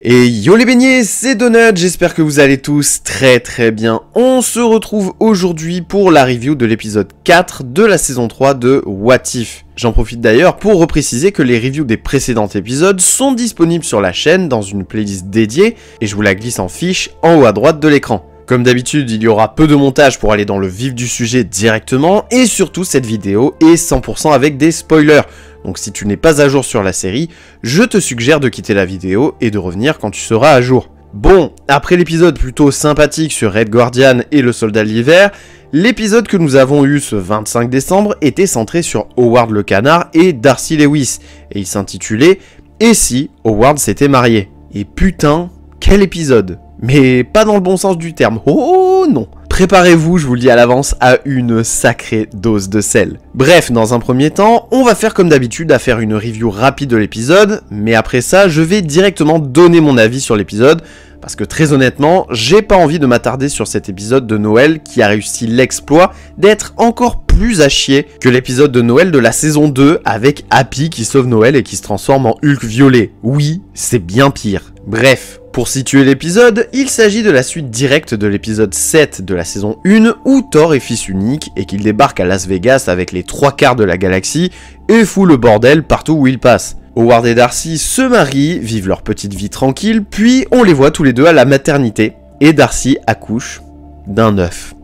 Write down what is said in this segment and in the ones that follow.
Et yo les beignets, c'est Donut, j'espère que vous allez tous très bien. On se retrouve aujourd'hui pour la review de l'épisode 4 de la saison 3 de What If. J'en profite d'ailleurs pour repréciser que les reviews des précédents épisodes sont disponibles sur la chaîne dans une playlist dédiée et je vous la glisse en fiche en haut à droite de l'écran. Comme d'habitude, il y aura peu de montage pour aller dans le vif du sujet directement et surtout cette vidéo est 100% avec des spoilers. Donc si tu n'es pas à jour sur la série, je te suggère de quitter la vidéo et de revenir quand tu seras à jour. Bon, après l'épisode plutôt sympathique sur Red Guardian et le soldat de l'hiver, l'épisode que nous avons eu ce 25 décembre était centré sur Howard le canard et Darcy Lewis, et il s'intitulait « Et si Howard s'était marié ?» Et putain, quel épisode! Mais pas dans le bon sens du terme, oh non! Préparez-vous, je vous le dis à l'avance, à une sacrée dose de sel. Bref, dans un premier temps, on va faire comme d'habitude à faire une review rapide de l'épisode, mais après ça, je vais directement donner mon avis sur l'épisode, parce que très honnêtement, j'ai pas envie de m'attarder sur cet épisode de Noël qui a réussi l'exploit d'être encore plus à chier que l'épisode de Noël de la saison 2 avec Happy qui sauve Noël et qui se transforme en Hulk violet. Oui, c'est bien pire. Bref. Pour situer l'épisode, il s'agit de la suite directe de l'épisode 7 de la saison 1 où Thor est fils unique et qu'il débarque à Las Vegas avec les 3/4 de la galaxie et fout le bordel partout où il passe. Howard et Darcy se marient, vivent leur petite vie tranquille, puis on les voit tous les deux à la maternité et Darcy accouche d'un œuf.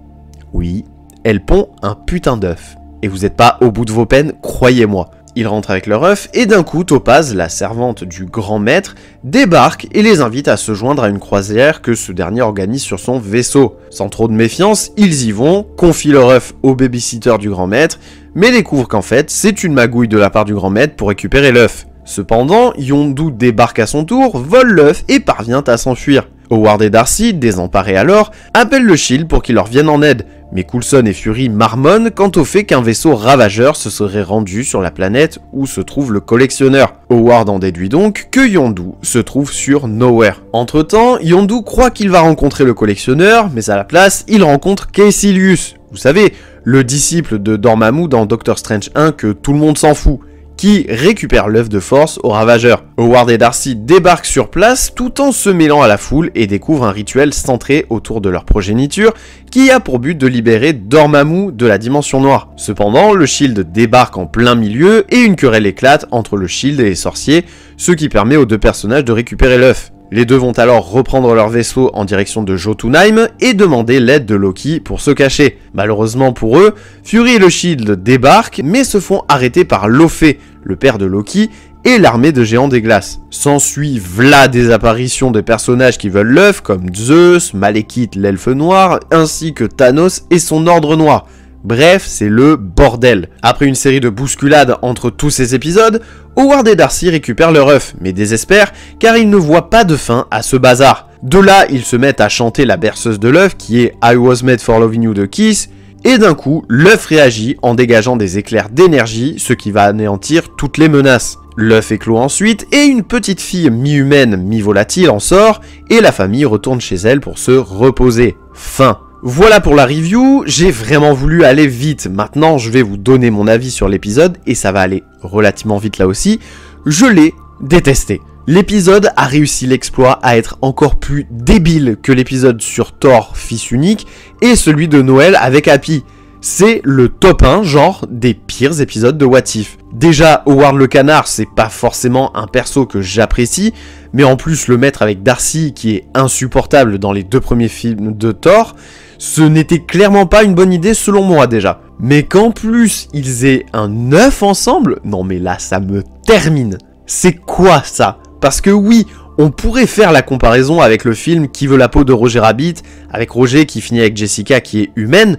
Oui, elle pond un putain d'œuf. Et vous n'êtes pas au bout de vos peines, croyez-moi. Ils rentrent avec leur œuf et d'un coup Topaz, la servante du grand maître, débarque et les invite à se joindre à une croisière que ce dernier organise sur son vaisseau. Sans trop de méfiance, ils y vont, confient leur œuf au babysitter du grand maître, mais découvrent qu'en fait c'est une magouille de la part du grand maître pour récupérer l'œuf. Cependant, Yondu débarque à son tour, vole l'œuf et parvient à s'enfuir. Howard et Darcy, désemparés alors, appellent le Shield pour qu'il leur vienne en aide, mais Coulson et Fury marmonnent quant au fait qu'un vaisseau ravageur se serait rendu sur la planète où se trouve le collectionneur. Howard en déduit donc que Yondu se trouve sur Nowhere. Entre temps, Yondu croit qu'il va rencontrer le collectionneur, mais à la place, il rencontre Caecilius, vous savez, le disciple de Dormammu dans Doctor Strange 1 que tout le monde s'en fout, qui récupère l'œuf de force au ravageur. Howard et Darcy débarquent sur place tout en se mêlant à la foule et découvrent un rituel centré autour de leur progéniture qui a pour but de libérer Dormammu de la dimension noire. Cependant, le Shield débarque en plein milieu et une querelle éclate entre le Shield et les sorciers, ce qui permet aux deux personnages de récupérer l'œuf. Les deux vont alors reprendre leur vaisseau en direction de Jotunheim et demander l'aide de Loki pour se cacher. Malheureusement pour eux, Fury et le Shield débarquent mais se font arrêter par Laufey, le père de Loki, et l'armée de géants des glaces. S'ensuit v'là des apparitions de personnages qui veulent l'œuf comme Zeus, Malekith l'elfe noir, ainsi que Thanos et son ordre noir. Bref, c'est le bordel. Après une série de bousculades entre tous ces épisodes, Howard et Darcy récupèrent leur œuf, mais désespèrent car ils ne voient pas de fin à ce bazar. De là, ils se mettent à chanter la berceuse de l'œuf qui est I Was Made for Loving You de Kiss, et d'un coup, l'œuf réagit en dégageant des éclairs d'énergie, ce qui va anéantir toutes les menaces. L'œuf éclot ensuite et une petite fille mi-humaine, mi-volatile en sort, et la famille retourne chez elle pour se reposer. Fin. Voilà pour la review, j'ai vraiment voulu aller vite. Maintenant, je vais vous donner mon avis sur l'épisode, et ça va aller relativement vite là aussi. Je l'ai détesté. L'épisode a réussi l'exploit à être encore plus débile que l'épisode sur Thor, fils unique, et celui de Noël avec Happy. C'est le top 1, genre, des pires épisodes de What If. Déjà, Howard le canard, c'est pas forcément un perso que j'apprécie, mais en plus le mettre avec Darcy, qui est insupportable dans les deux premiers films de Thor, ce n'était clairement pas une bonne idée selon moi déjà. Mais qu'en plus ils aient un œuf ensemble, non mais là ça me termine. C'est quoi ça? Parce que oui, on pourrait faire la comparaison avec le film Qui veut la peau de Roger Rabbit, avec Roger qui finit avec Jessica qui est humaine,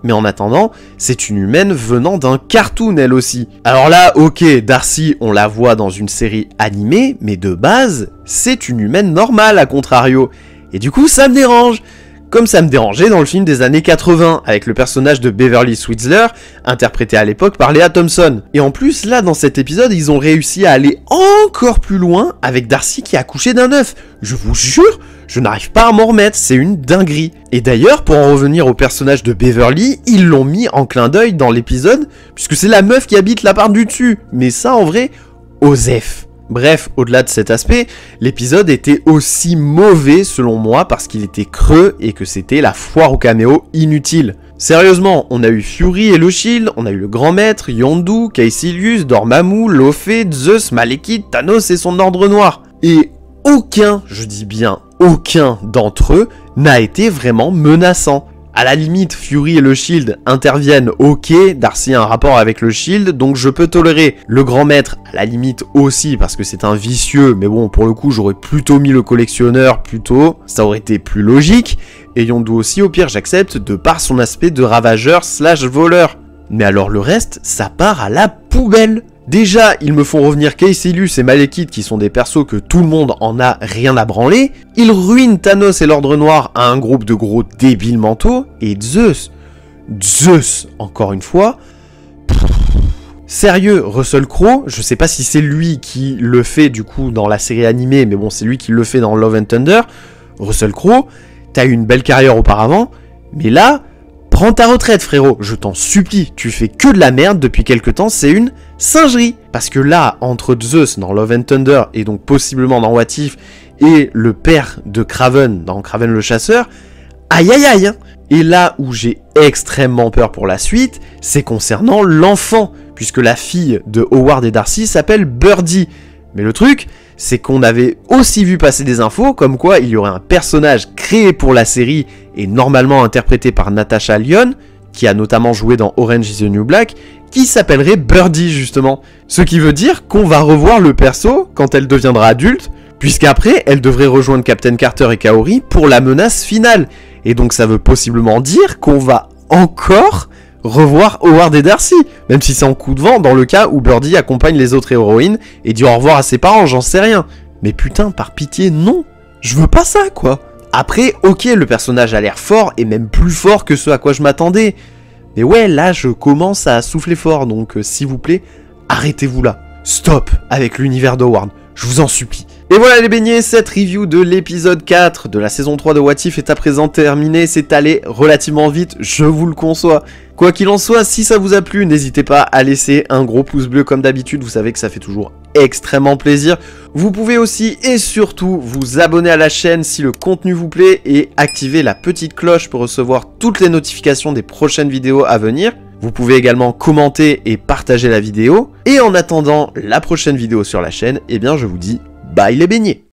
mais en attendant, c'est une humaine venant d'un cartoon elle aussi. Alors là, ok, Darcy, on la voit dans une série animée, mais de base, c'est une humaine normale à contrario. Et du coup, ça me dérange. Comme ça me dérangeait dans le film des années 80, avec le personnage de Beverly Switzler, interprété à l'époque par Lea Thompson. Et en plus, là, dans cet épisode, ils ont réussi à aller encore plus loin avec Darcy qui a accouché d'un œuf. Je vous jure, je n'arrive pas à m'en remettre, c'est une dinguerie. Et d'ailleurs, pour en revenir au personnage de Beverly, ils l'ont mis en clin d'œil dans l'épisode, puisque c'est la meuf qui habite la part du dessus. Mais ça, en vrai, Osef. Bref, au-delà de cet aspect, l'épisode était aussi mauvais selon moi parce qu'il était creux et que c'était la foire au caméo inutile. Sérieusement, on a eu Fury et le Shield, on a eu le Grand Maître, Yondu, Caecilius, Dormammu, Luffy, Zeus, Malekith, Thanos et son Ordre Noir. Et aucun, je dis bien aucun d'entre eux n'a été vraiment menaçant. À la limite, Fury et le Shield interviennent, ok, Darcy a un rapport avec le Shield, donc je peux tolérer. Le Grand Maître, à la limite aussi, parce que c'est un vicieux, mais bon, pour le coup, j'aurais plutôt mis le collectionneur, plutôt, ça aurait été plus logique. Et Yondu aussi, au pire, j'accepte, de par son aspect de ravageur / voleur. Mais alors le reste, ça part à la poubelle. Déjà, ils me font revenir Caecilius et Malekith qui sont des persos que tout le monde en a rien à branler. Ils ruinent Thanos et l'Ordre Noir à un groupe de gros débiles mentaux. Et Zeus, encore une fois. Sérieux, Russell Crowe, je sais pas si c'est lui qui le fait du coup dans la série animée, mais bon, c'est lui qui le fait dans Love and Thunder. Russell Crowe, t'as eu une belle carrière auparavant, mais là, prends ta retraite frérot, je t'en supplie, tu fais que de la merde depuis quelque temps, c'est une singerie. Parce que là, entre Zeus dans Love and Thunder et donc possiblement dans What If et le père de Kraven dans Kraven le Chasseur, aïe aïe aïe hein. Et là où j'ai extrêmement peur pour la suite, c'est concernant l'enfant, puisque la fille de Howard et Darcy s'appelle Birdie. Mais le truc, c'est qu'on avait aussi vu passer des infos comme quoi il y aurait un personnage créé pour la série et normalement interprété par Natasha Lyonne, qui a notamment joué dans Orange is the New Black, qui s'appellerait Birdie justement. Ce qui veut dire qu'on va revoir le perso quand elle deviendra adulte, puisqu'après elle devrait rejoindre Captain Carter et Kaori pour la menace finale. Et donc ça veut possiblement dire qu'on va encore revoir Howard et Darcy, même si c'est en coup de vent dans le cas où Birdie accompagne les autres héroïnes et dit au revoir à ses parents, j'en sais rien. Mais putain, par pitié, non, je veux pas ça quoi. Après, ok, le personnage a l'air fort et même plus fort que ce à quoi je m'attendais. Mais ouais, là je commence à souffler fort, donc s'il vous plaît, arrêtez-vous là. Stop avec l'univers d'Howard, je vous en supplie. Et voilà les beignets, cette review de l'épisode 4 de la saison 3 de What If est à présent terminée, c'est allé relativement vite, je vous le conçois. Quoi qu'il en soit, si ça vous a plu, n'hésitez pas à laisser un gros pouce bleu comme d'habitude, vous savez que ça fait toujours extrêmement plaisir. Vous pouvez aussi et surtout vous abonner à la chaîne si le contenu vous plaît et activer la petite cloche pour recevoir toutes les notifications des prochaines vidéos à venir. Vous pouvez également commenter et partager la vidéo. Et en attendant la prochaine vidéo sur la chaîne, eh bien je vous dis bye les beignets.